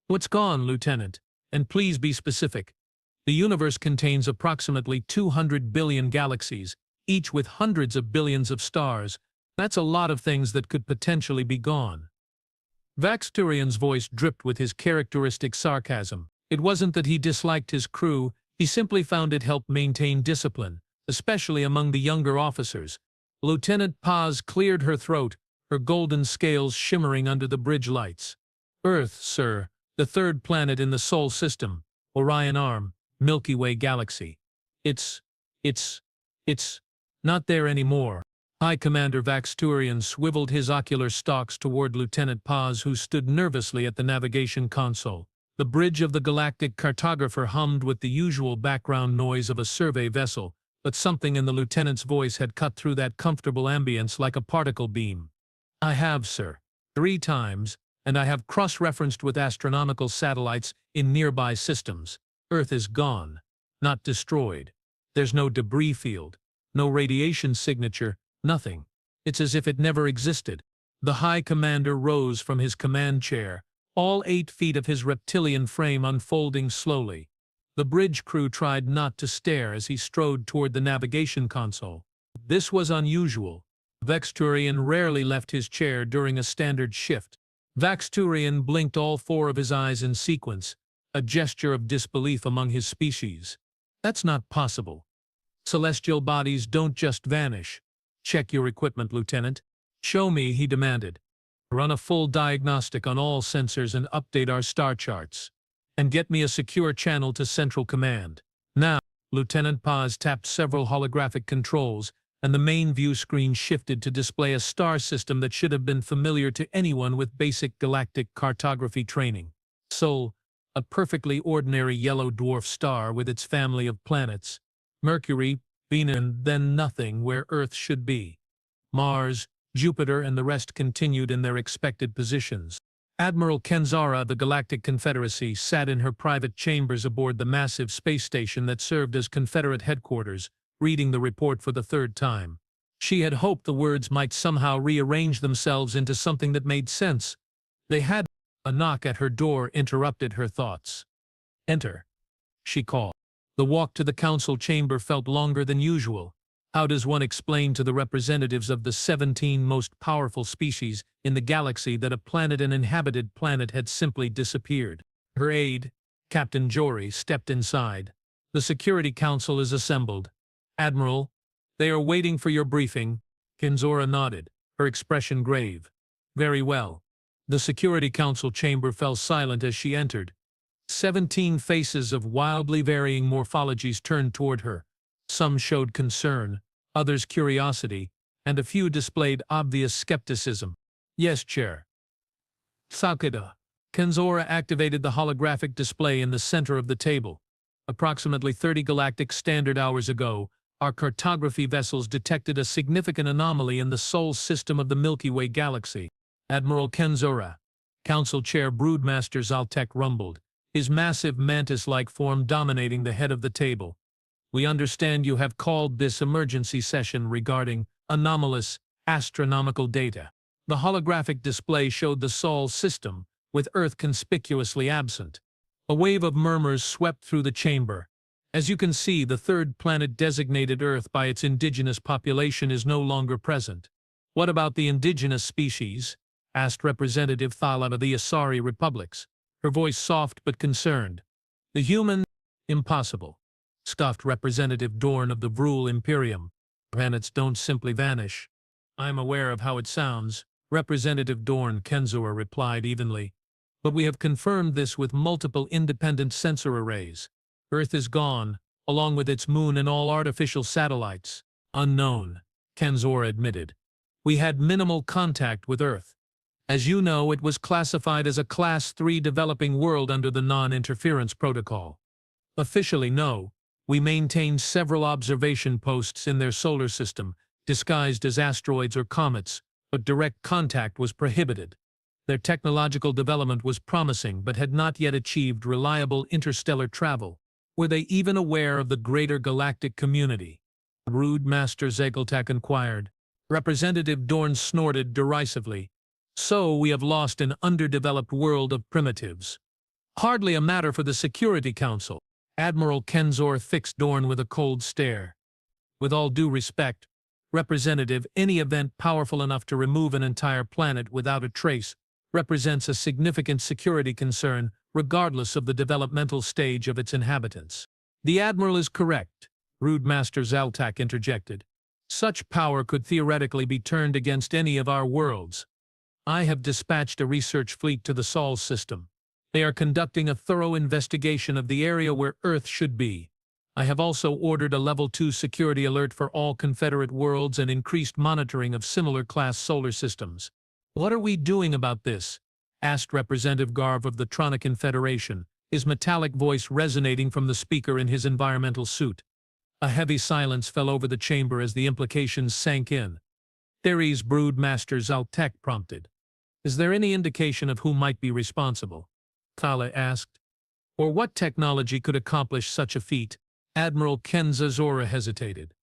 What's gone, Lieutenant? And please be specific. The universe contains approximately 200 billion galaxies, each with hundreds of billions of stars. That's a lot of things that could potentially be gone. Vaxturian's voice dripped with his characteristic sarcasm. It wasn't that he disliked his crew, he simply found it helped maintain discipline, especially among the younger officers. Lieutenant Paz cleared her throat, her golden scales shimmering under the bridge lights. Earth, sir, the third planet in the Sol system, Orion Arm, Milky Way galaxy. It's not there anymore. High Commander Vaxturian swiveled his ocular stalks toward Lieutenant Paz, who stood nervously at the navigation console. The bridge of the Galactic cartographer hummed with the usual background noise of a survey vessel, but something in the lieutenant's voice had cut through that comfortable ambience like a particle beam. I have, sir. 3 times, and I have cross-referenced with astronomical satellites in nearby systems. Earth is gone, not destroyed. There's no debris field, no radiation signature, nothing. It's as if it never existed. The High Commander rose from his command chair, all 8 feet of his reptilian frame unfolding slowly. The bridge crew tried not to stare as he strode toward the navigation console. This was unusual. Vaxturian rarely left his chair during a standard shift. Vaxturian blinked all 4 of his eyes in sequence, a gesture of disbelief among his species. That's not possible. Celestial bodies don't just vanish. Check your equipment, Lieutenant. Show me, he demanded. Run a full diagnostic on all sensors and update our star charts. And get me a secure channel to Central Command. Now, Lieutenant Paz tapped several holographic controls, and the main view screen shifted to display a star system that should have been familiar to anyone with basic galactic cartography training. Sol, a perfectly ordinary yellow dwarf star with its family of planets. Mercury, Venus, and then nothing where Earth should be. Mars, Jupiter, and the rest continued in their expected positions. Admiral Kenzara of the Galactic Confederacy sat in her private chambers aboard the massive space station that served as Confederate headquarters, reading the report for the 3rd time. She had hoped the words might somehow rearrange themselves into something that made sense. They had. A knock at her door interrupted her thoughts. Enter, she called. The walk to the council chamber felt longer than usual. How does one explain to the representatives of the 17 most powerful species in the galaxy that a planet, an inhabited planet, had simply disappeared? Her aide, Captain Jory, stepped inside. The Security Council is assembled. Admiral, they are waiting for your briefing. Kenzora nodded, her expression grave. Very well. The Security Council chamber fell silent as she entered. 17 faces of wildly varying morphologies turned toward her. Some showed concern, others curiosity, and a few displayed obvious skepticism. Yes, Chair. Sakida. Kenzora activated the holographic display in the center of the table. Approximately 30 galactic standard hours ago, our cartography vessels detected a significant anomaly in the Sol system of the Milky Way galaxy. Admiral Kenzora. Council Chair Broodmaster Zaltek rumbled, his massive mantis-like form dominating the head of the table. We understand you have called this emergency session regarding anomalous astronomical data. The holographic display showed the Sol system, with Earth conspicuously absent. A wave of murmurs swept through the chamber. As you can see, the 3rd planet designated Earth by its indigenous population is no longer present. What about the indigenous species? Asked Representative Thala of the Asari Republics, her voice soft but concerned. The human? Impossible. Scoffed Representative Dorn of the Vrul Imperium. Planets don't simply vanish. I'm aware of how it sounds, Representative Dorn, Kenzora replied evenly. But we have confirmed this with multiple independent sensor arrays. Earth is gone, along with its moon and all artificial satellites. Unknown, Kenzora admitted. We had minimal contact with Earth. As you know, it was classified as a Class 3 developing world under the Non-Interference Protocol. Officially, no. We maintained several observation posts in their solar system, disguised as asteroids or comets, but direct contact was prohibited. Their technological development was promising but had not yet achieved reliable interstellar travel. Were they even aware of the greater galactic community? Rude Master Zegeltak inquired. Representative Dorn snorted derisively. So we have lost an underdeveloped world of primitives. Hardly a matter for the Security Council. Admiral Kenzor fixed Dorn with a cold stare. With all due respect, Representative, any event powerful enough to remove an entire planet without a trace represents a significant security concern, regardless of the developmental stage of its inhabitants. The Admiral is correct, Rude Master Zaltak interjected. Such power could theoretically be turned against any of our worlds. I have dispatched a research fleet to the Sol system. They are conducting a thorough investigation of the area where Earth should be. I have also ordered a Level 2 security alert for all Confederate worlds and increased monitoring of similar class solar systems. What are we doing about this? Asked Representative Garv of the Tronican Federation, his metallic voice resonating from the speaker in his environmental suit. A heavy silence fell over the chamber as the implications sank in. Theories, Brood Master Zaltek prompted. Is there any indication of who might be responsible? Kala asked. Or what technology could accomplish such a feat? Admiral Kenza Zora hesitated.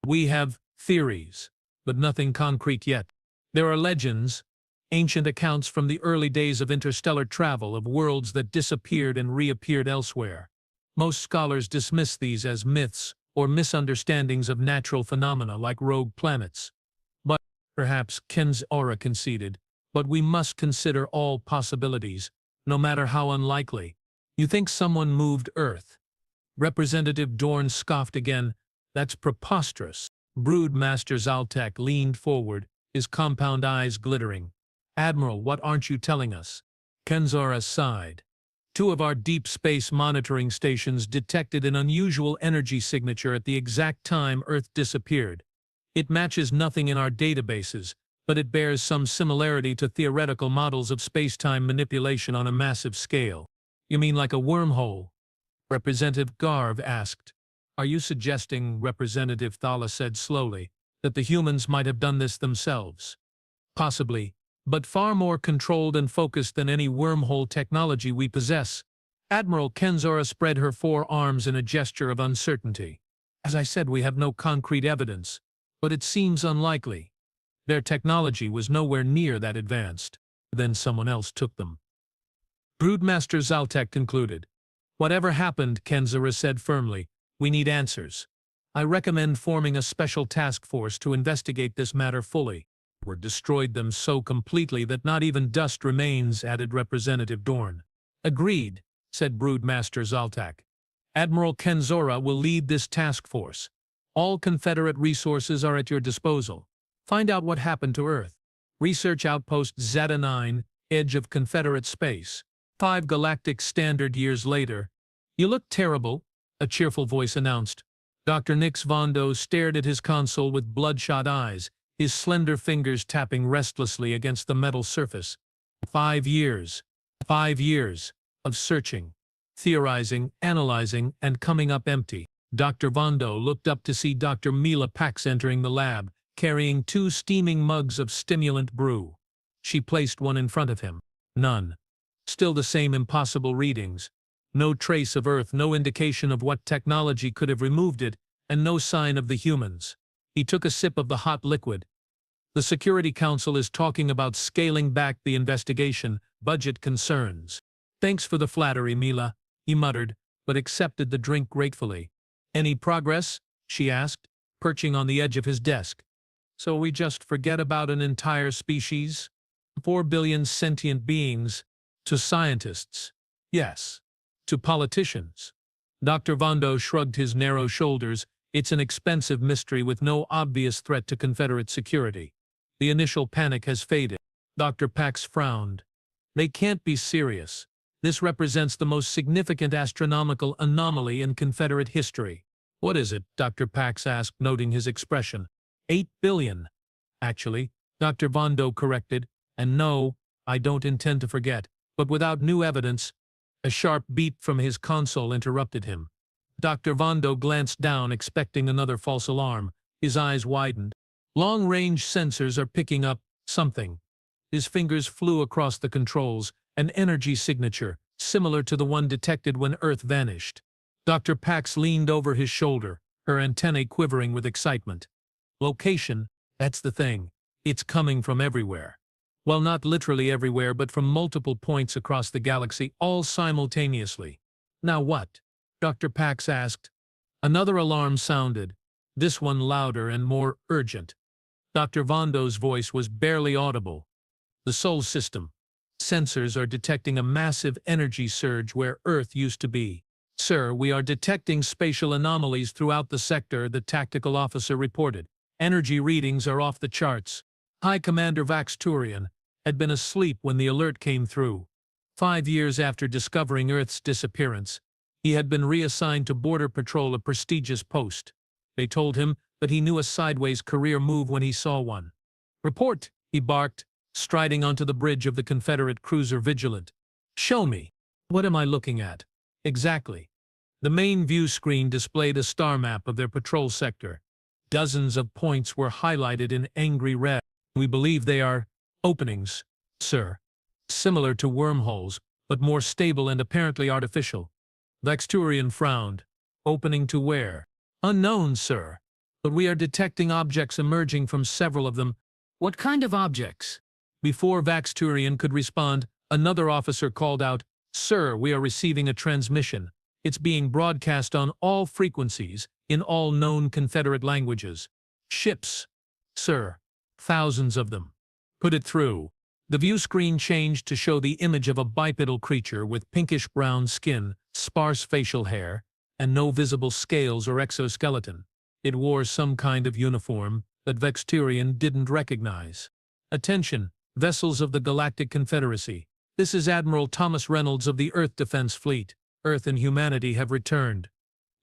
We have theories, but nothing concrete yet. There are legends, ancient accounts from the early days of interstellar travel of worlds that disappeared and reappeared elsewhere. Most scholars dismiss these as myths or misunderstandings of natural phenomena like rogue planets. But, perhaps Ken's aura conceded, but we must consider all possibilities, no matter how unlikely. You think someone moved Earth? Representative Dorn scoffed again. That's preposterous. Brood Master Zaltek leaned forward, his compound eyes glittering. Admiral, what aren't you telling us? Kenzora sighed. 2 of our deep space monitoring stations detected an unusual energy signature at the exact time Earth disappeared. It matches nothing in our databases, but it bears some similarity to theoretical models of space-time manipulation on a massive scale. You mean like a wormhole? Representative Garv asked. Are you suggesting, Representative Thala said slowly, that the humans might have done this themselves? Possibly, but far more controlled and focused than any wormhole technology we possess. Admiral Kenzora spread her 4 arms in a gesture of uncertainty. As I said, we have no concrete evidence, but it seems unlikely. Their technology was nowhere near that advanced. Then someone else took them. Broodmaster Zaltek concluded. Whatever happened, Kenzora said firmly, we need answers. I recommend forming a special task force to investigate this matter fully. We destroyed them so completely that not even dust remains, added Representative Dorn. Agreed, said Broodmaster Zaltak. Admiral Kenzora will lead this task force. All Confederate resources are at your disposal. Find out what happened to Earth. Research Outpost Zeta 9, edge of Confederate space. 5 galactic standard years later. You look terrible, a cheerful voice announced. Dr. Nix Vondo stared at his console with bloodshot eyes, his slender fingers tapping restlessly against the metal surface. 5 years. 5 years of searching, theorizing, analyzing, and coming up empty. Dr. Vondo looked up to see Dr. Mila Pax entering the lab, carrying 2 steaming mugs of stimulant brew. She placed one in front of him. None. Still the same impossible readings. No trace of Earth, no indication of what technology could have removed it, and no sign of the humans. He took a sip of the hot liquid. The Security Council is talking about scaling back the investigation, budget concerns. Thanks for the flattery, Mila, he muttered, but accepted the drink gratefully. Any progress? She asked, perching on the edge of his desk. So we just forget about an entire species? 4 billion sentient beings. To scientists. Yes. To politicians. Dr. Vondo shrugged his narrow shoulders. It's an expensive mystery with no obvious threat to Confederate security. The initial panic has faded. Dr. Pax frowned. They can't be serious. This represents the most significant astronomical anomaly in Confederate history. What is it? Dr. Pax asked, noting his expression. 8 billion. Actually, Dr. Vondo corrected, and no, I don't intend to forget. But without new evidence, a sharp beep from his console interrupted him. Dr. Vondo glanced down, expecting another false alarm. His eyes widened. Long-range sensors are picking up something. His fingers flew across the controls, an energy signature, similar to the one detected when Earth vanished. Dr. Pax leaned over his shoulder, her antennae quivering with excitement. Location, that's the thing. It's coming from everywhere. Well, not literally everywhere, but from multiple points across the galaxy, all simultaneously. Now what? Dr. Pax asked. Another alarm sounded, this one louder and more urgent. Dr. Vondo's voice was barely audible. The Sol system. Sensors are detecting a massive energy surge where Earth used to be. Sir, we are detecting spatial anomalies throughout the sector, the tactical officer reported. Energy readings are off the charts. High Commander Vaxturian had been asleep when the alert came through. 5 years after discovering Earth's disappearance, he had been reassigned to Border Patrol, a prestigious post. They told him that he knew a sideways career move when he saw one. Report, he barked, striding onto the bridge of the Confederate cruiser Vigilant. Show me. What am I looking at? Exactly. The main view screen displayed a star map of their patrol sector. Dozens of points were highlighted in angry red. We believe they are openings, sir. Similar to wormholes, but more stable and apparently artificial. Vaxturian frowned. Opening to where? Unknown, sir. But we are detecting objects emerging from several of them. What kind of objects? Before Vaxturian could respond, another officer called out, Sir, we are receiving a transmission. It's being broadcast on all frequencies, in all known Confederate languages. Ships. Sir. Thousands of them. Put it through. The view screen changed to show the image of a bipedal creature with pinkish-brown skin, sparse facial hair, and no visible scales or exoskeleton. It wore some kind of uniform that Vaxturian didn't recognize. Attention, vessels of the Galactic Confederacy. This is Admiral Thomas Reynolds of the Earth Defense Fleet. Earth and humanity have returned.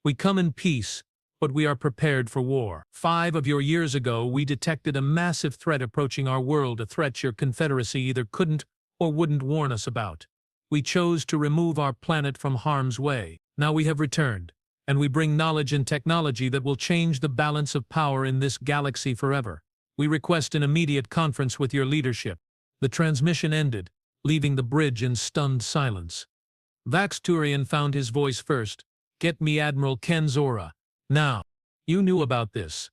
We come in peace, but we are prepared for war. 5 of your years ago, we detected a massive threat approaching our world, a threat your Confederacy either couldn't or wouldn't warn us about. We chose to remove our planet from harm's way. Now we have returned, and we bring knowledge and technology that will change the balance of power in this galaxy forever. We request an immediate conference with your leadership. The transmission ended, leaving the bridge in stunned silence. Vaxturian found his voice first. Get me Admiral Ken Zora. Now. You knew about this.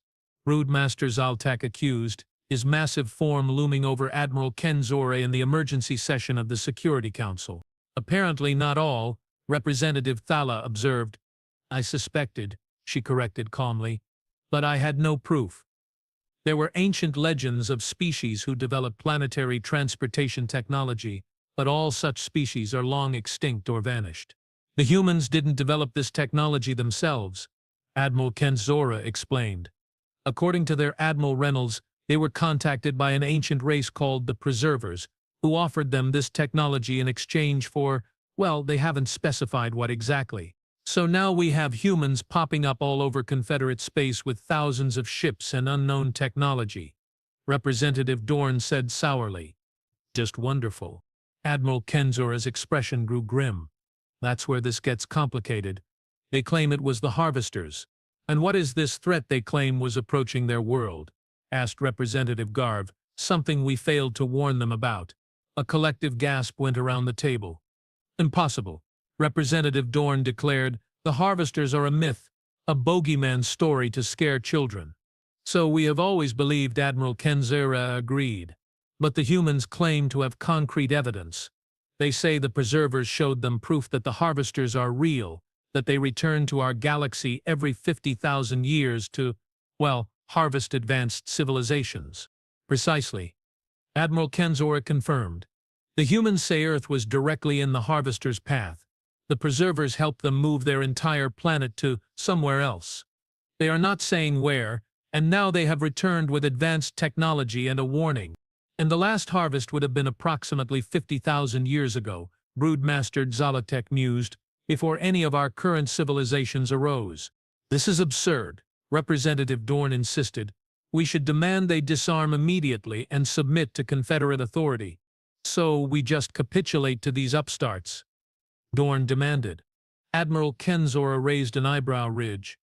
Broodmaster Zaltak accused, his massive form looming over Admiral Ken Zora in the emergency session of the Security Council. Apparently not all, Representative Thala observed. I suspected, she corrected calmly, but I had no proof. There were ancient legends of species who developed planetary transportation technology, but all such species are long extinct or vanished. The humans didn't develop this technology themselves, Admiral Ken Zora explained. According to their Admiral Reynolds, they were contacted by an ancient race called the Preservers, who offered them this technology in exchange for, well, they haven't specified what exactly. So now we have humans popping up all over Confederate space with thousands of ships and unknown technology. Representative Dorn said sourly. Just wonderful. Admiral Ken Zora's expression grew grim. That's where this gets complicated. They claim it was the Harvesters. And what is this threat they claim was approaching their world? Asked Representative Garv, something we failed to warn them about. A collective gasp went around the table. Impossible. Representative Dorn declared, the Harvesters are a myth, a bogeyman story to scare children. So we have always believed, Admiral Ken Zora agreed. But the humans claim to have concrete evidence. They say the Preservers showed them proof that the Harvesters are real, that they return to our galaxy every 50,000 years to, well, harvest advanced civilizations. Precisely. Admiral Ken Zora confirmed. The humans say Earth was directly in the Harvesters' path. The Preservers helped them move their entire planet to somewhere else. They are not saying where, and now they have returned with advanced technology and a warning. And the last harvest would have been approximately 50,000 years ago, Broodmaster Zalatek mused, before any of our current civilizations arose. This is absurd, Representative Dorn insisted. We should demand they disarm immediately and submit to Confederate authority. So we just capitulate to these upstarts? Dorn demanded. Admiral Ken Zora raised an eyebrow ridge.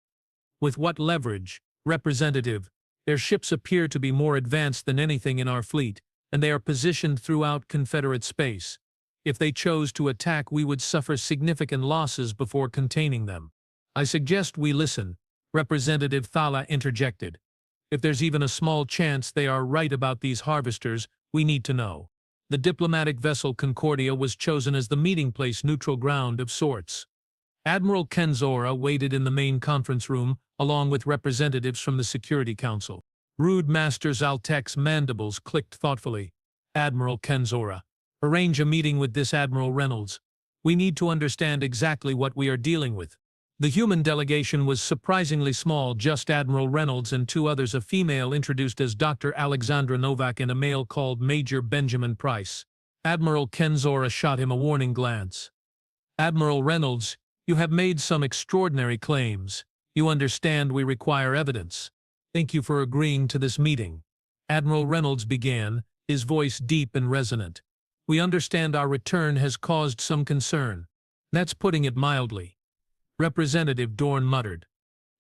With what leverage, Representative? Their ships appear to be more advanced than anything in our fleet, and they are positioned throughout Confederate space. If they chose to attack, we would suffer significant losses before containing them. I suggest we listen, Representative Thala interjected. If there's even a small chance they are right about these Harvesters, we need to know. The diplomatic vessel Concordia was chosen as the meeting place, neutral ground of sorts. Admiral Kenzora waited in the main conference room, along with representatives from the Security Council. Rude Master Zaltek's mandibles clicked thoughtfully. Admiral Kenzora, arrange a meeting with this Admiral Reynolds. We need to understand exactly what we are dealing with. The human delegation was surprisingly small, just Admiral Reynolds and two others, a female introduced as Dr. Alexandra Novak and a male called Major Benjamin Price. Admiral Kenzora shot him a warning glance. Admiral Reynolds, you have made some extraordinary claims. You understand we require evidence. Thank you for agreeing to this meeting. Admiral Reynolds began, his voice deep and resonant. We understand our return has caused some concern. That's putting it mildly. Representative Dorn muttered.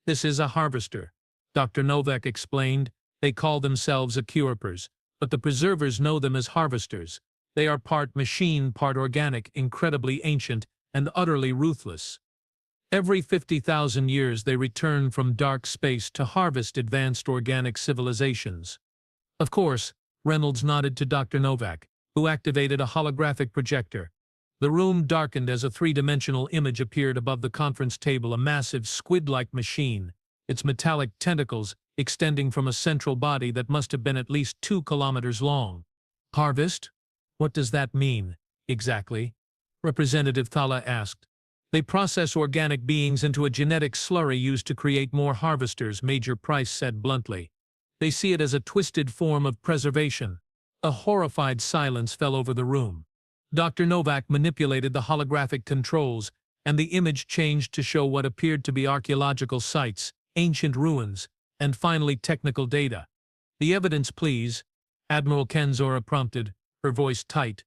This is a harvester. Dr. Novak explained. They call themselves Acuripers, but the preservers know them as harvesters. They are part machine, part organic, incredibly ancient, and utterly ruthless. Every 50,000 years they return from dark space to harvest advanced organic civilizations. Of course, Reynolds nodded to Dr. Novak, who activated a holographic projector. The room darkened as a three-dimensional image appeared above the conference table, a massive squid-like machine, its metallic tentacles extending from a central body that must have been at least 2 kilometers long. Harvest? What does that mean, exactly? Representative Thala asked. They process organic beings into a genetic slurry used to create more harvesters, Major Price said bluntly. They see it as a twisted form of preservation. A horrified silence fell over the room. Dr. Novak manipulated the holographic controls, and the image changed to show what appeared to be archaeological sites, ancient ruins, and finally technical data. The evidence, please, Admiral Kenzora prompted, her voice tight.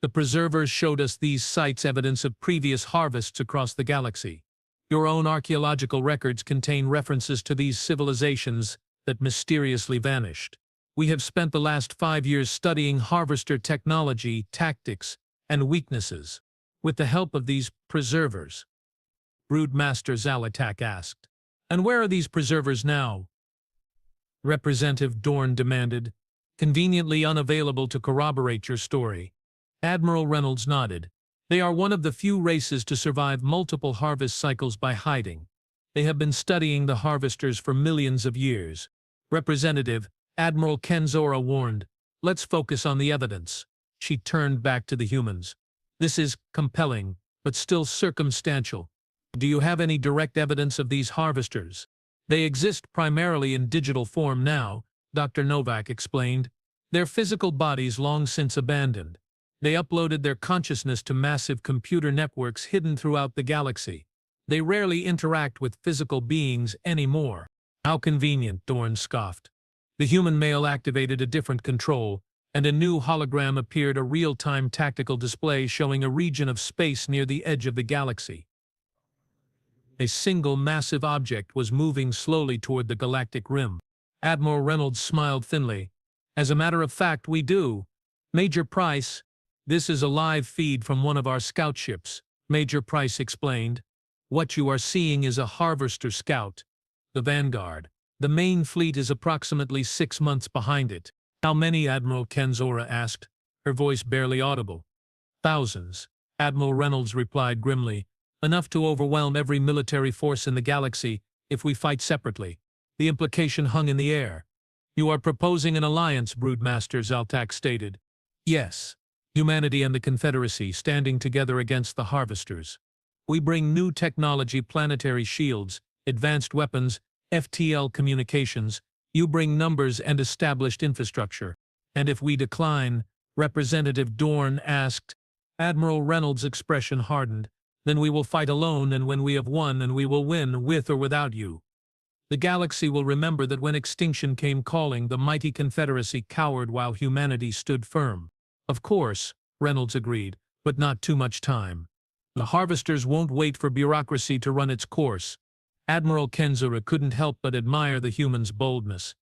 The preservers showed us these sites, evidence of previous harvests across the galaxy. Your own archaeological records contain references to these civilizations that mysteriously vanished. We have spent the last 5 years studying harvester technology, tactics, and weaknesses. With the help of these preservers, Brood Master Zalatak asked. And where are these preservers now? Representative Dorn demanded, conveniently unavailable to corroborate your story. Admiral Reynolds nodded. They are one of the few races to survive multiple harvest cycles by hiding. They have been studying the harvesters for millions of years. Representative, Admiral Kenzora warned, let's focus on the evidence. She turned back to the humans. This is compelling, but still circumstantial. Do you have any direct evidence of these harvesters? They exist primarily in digital form now, Dr. Novak explained. Their physical bodies long since abandoned. They uploaded their consciousness to massive computer networks hidden throughout the galaxy. They rarely interact with physical beings anymore. How convenient, Dorn scoffed. The human male activated a different control, and a new hologram appeared, a real-time tactical display showing a region of space near the edge of the galaxy. A single massive object was moving slowly toward the galactic rim. Admiral Reynolds smiled thinly. As a matter of fact, we do. Major Price, this is a live feed from one of our scout ships, Major Price explained. What you are seeing is a harvester scout, the Vanguard. The main fleet is approximately 6 months behind it. How many? Admiral Kenzora asked, her voice barely audible. Thousands, Admiral Reynolds replied grimly. Enough to overwhelm every military force in the galaxy if we fight separately. The implication hung in the air. You are proposing an alliance, Broodmaster Zaltak stated. Yes. Humanity and the Confederacy standing together against the harvesters. We bring new technology, planetary shields, advanced weapons, FTL communications. You bring numbers and established infrastructure. And if we decline, Representative Dorn asked. Admiral Reynolds' expression hardened. Then we will fight alone, and when we have won, and we will win with or without you. The galaxy will remember that when extinction came calling, the mighty Confederacy cowered while humanity stood firm. Of course, Reynolds agreed, but not too much time. The harvesters won't wait for bureaucracy to run its course. Admiral Kenzora couldn't help but admire the human's boldness.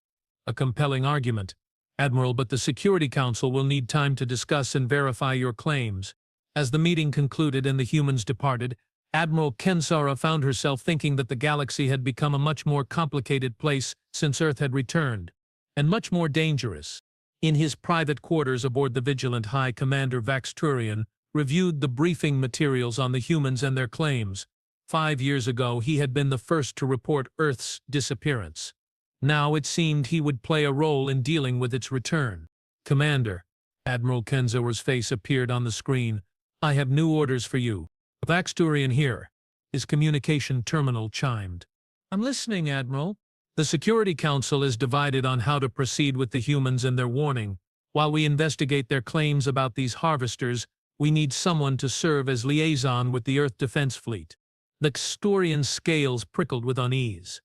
A compelling argument, Admiral, but the Security Council will need time to discuss and verify your claims. As the meeting concluded and the humans departed, Admiral Kenzora found herself thinking that the galaxy had become a much more complicated place since Earth had returned, and much more dangerous. In his private quarters aboard the Vigilant, High Commander Vaxturian reviewed the briefing materials on the humans and their claims. 5 years ago, he had been the first to report Earth's disappearance. Now it seemed he would play a role in dealing with its return. "Commander," Admiral Kenzora's face appeared on the screen, "I have new orders for you." "Vaxturian here." His communication terminal chimed. "I'm listening, Admiral." "The Security Council is divided on how to proceed with the humans and their warning. While we investigate their claims about these harvesters, we need someone to serve as liaison with the Earth Defense Fleet." The Vaxturian's scales prickled with unease.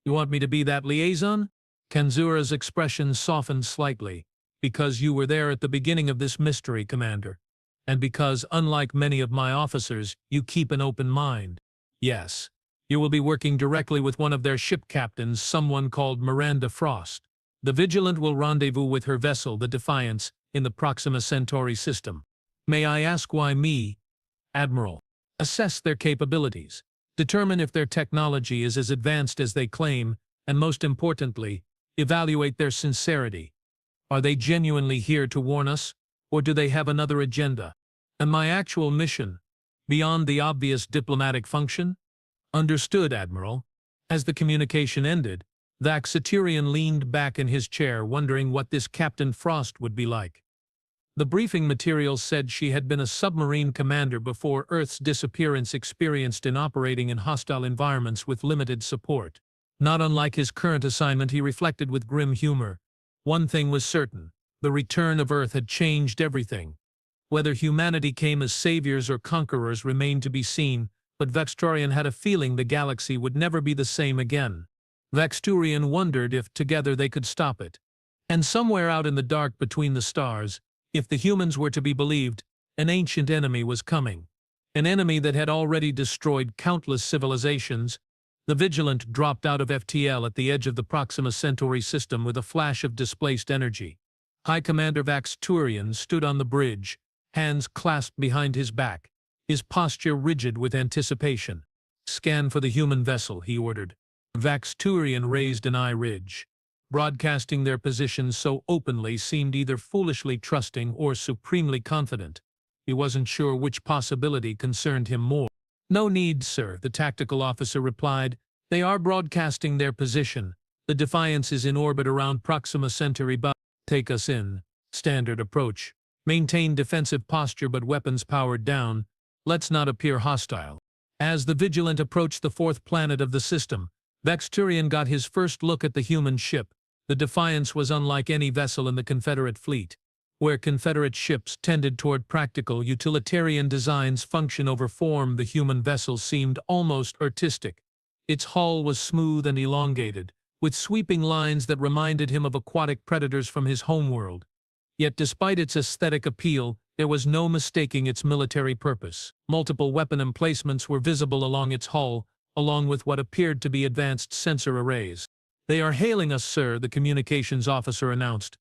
"You want me to be that liaison?" Kenzora's expression softened slightly. "Because you were there at the beginning of this mystery, Commander. And because, unlike many of my officers, you keep an open mind. Yes. You will be working directly with one of their ship captains, someone called Miranda Frost. The Vigilant will rendezvous with her vessel, the Defiance, in the Proxima Centauri system. May I ask why me?" "Admiral. Assess their capabilities. Determine if their technology is as advanced as they claim, and most importantly, evaluate their sincerity. Are they genuinely here to warn us, or do they have another agenda? And my actual mission, beyond the obvious diplomatic function?" "Understood, Admiral." As the communication ended, Vaxturian leaned back in his chair, wondering what this Captain Frost would be like. The briefing materials said she had been a submarine commander before Earth's disappearance, experienced in operating in hostile environments with limited support. Not unlike his current assignment, he reflected with grim humor. One thing was certain: the return of Earth had changed everything. Whether humanity came as saviors or conquerors remained to be seen, but Vaxturian had a feeling the galaxy would never be the same again. Vaxturian wondered if together they could stop it. And somewhere out in the dark between the stars, if the humans were to be believed, an ancient enemy was coming. An enemy that had already destroyed countless civilizations. The Vigilant dropped out of FTL at the edge of the Proxima Centauri system with a flash of displaced energy. High Commander Vaxturian stood on the bridge, hands clasped behind his back, his posture rigid with anticipation. "Scan for the human vessel," he ordered. Vaxturian raised an eye ridge. Broadcasting their positions so openly seemed either foolishly trusting or supremely confident. He wasn't sure which possibility concerned him more. "No need, sir," the tactical officer replied. "They are broadcasting their position. The Defiance is in orbit around Proxima Centauri, but take us in. Standard approach. Maintain defensive posture but weapons powered down. Let's not appear hostile." As the Vigilant approached the fourth planet of the system, Vaxturian got his first look at the human ship. The Defiance was unlike any vessel in the Confederate fleet. Where Confederate ships tended toward practical, utilitarian designs function over form, the human vessel seemed almost artistic. Its hull was smooth and elongated, with sweeping lines that reminded him of aquatic predators from his homeworld. Yet despite its aesthetic appeal, there was no mistaking its military purpose. Multiple weapon emplacements were visible along its hull, along with what appeared to be advanced sensor arrays. "They are hailing us, sir," the communications officer announced.